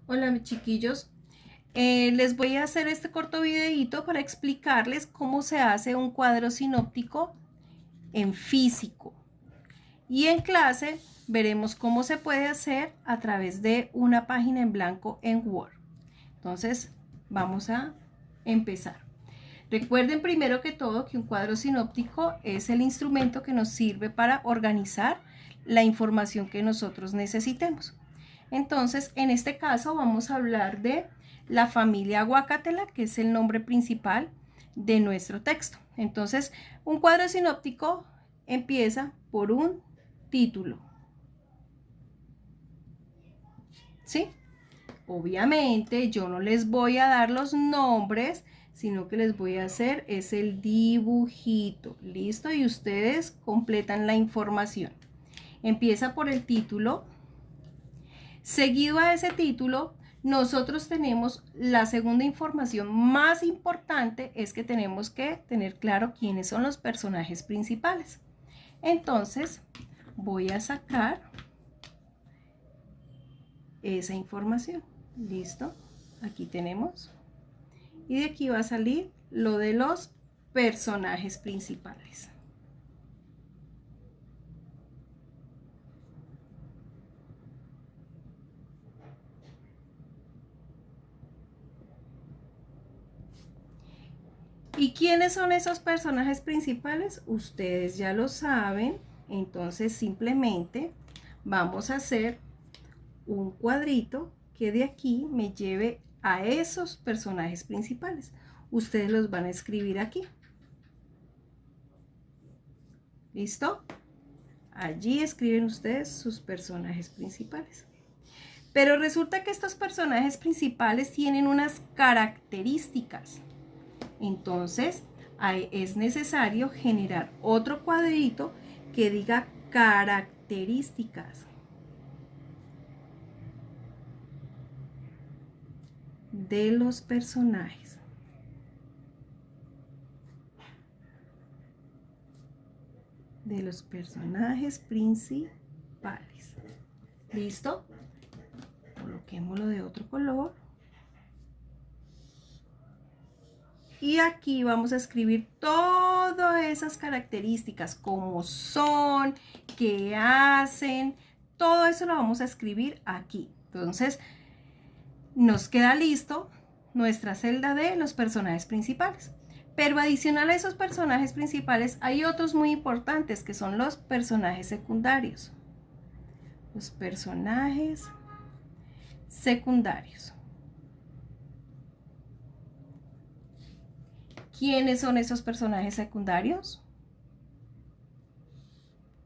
Hola mis chiquillos, les voy a hacer este corto videíto para explicarles cómo se hace un cuadro sinóptico en físico. Y en clase veremos cómo se puede hacer a través de una página en blanco en Word. Entonces vamos a empezar. Recuerden primero que todo que un cuadro sinóptico es el instrumento que nos sirve para organizar la información que nosotros necesitemos. Entonces, en este caso vamos a hablar de la familia Aguacatela, que es el nombre principal de nuestro texto. Entonces, un cuadro sinóptico empieza por un título. ¿Sí? Obviamente yo no les voy a dar los nombres, sino que les voy a hacer es el dibujito. ¿Listo? Y ustedes completan la información. Empieza por el título. Seguido a ese título, nosotros tenemos la segunda información más importante, es que tenemos que tener claro quiénes son los personajes principales. Entonces, voy a sacar esa información. ¿Listo? Aquí tenemos. Y de aquí va a salir lo de los personajes principales. ¿Y quiénes son esos personajes principales? Ustedes ya lo saben. Entonces simplemente vamos a hacer un cuadrito que de aquí me lleve a esos personajes principales. Ustedes los van a escribir aquí. ¿Listo? Allí escriben ustedes sus personajes principales. Pero resulta que estos personajes principales tienen unas características. Entonces, es necesario generar otro cuadrito que diga características de los personajes. De los personajes principales. ¿Listo? Coloquémoslo de otro color. Y aquí vamos a escribir todas esas características, cómo son, qué hacen, todo eso lo vamos a escribir aquí. Entonces, nos queda listo nuestra celda de los personajes principales. Pero adicional a esos personajes principales hay otros muy importantes que son los personajes secundarios. Los personajes secundarios. ¿Quiénes son esos personajes secundarios?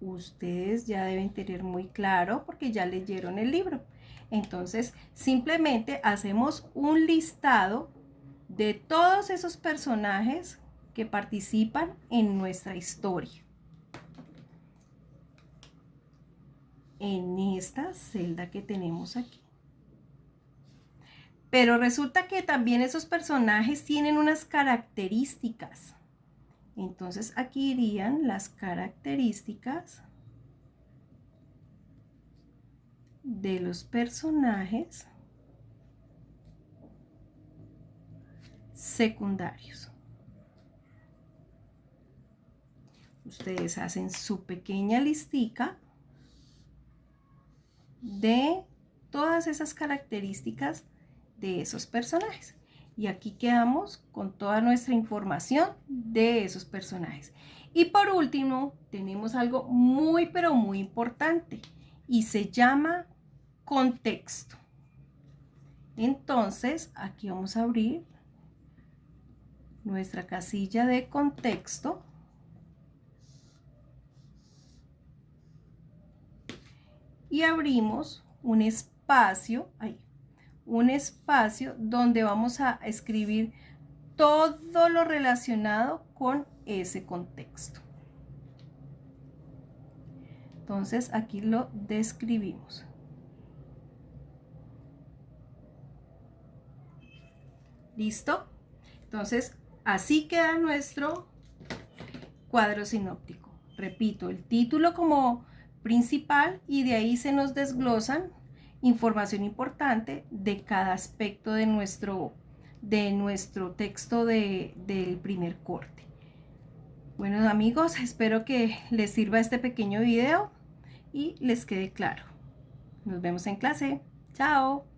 Ustedes ya deben tener muy claro porque ya leyeron el libro. Entonces, simplemente hacemos un listado de todos esos personajes que participan en nuestra historia. En esta celda que tenemos aquí. Pero resulta que también esos personajes tienen unas características. Entonces aquí irían las características de los personajes secundarios. Ustedes hacen su pequeña listica de todas esas características de esos personajes. Y aquí quedamos con toda nuestra información de esos personajes. Y por último, tenemos algo muy, pero muy importante y se llama contexto. Entonces, aquí vamos a abrir nuestra casilla de contexto. Y abrimos un espacio, donde vamos a escribir todo lo relacionado con ese contexto. Entonces aquí lo describimos. ¿Listo? Entonces así queda nuestro cuadro sinóptico. Repito, el título como principal y de ahí se nos desglosan información importante de cada aspecto de nuestro texto del primer corte. Bueno amigos, espero que les sirva este pequeño video y les quede claro. Nos vemos en clase. Chao.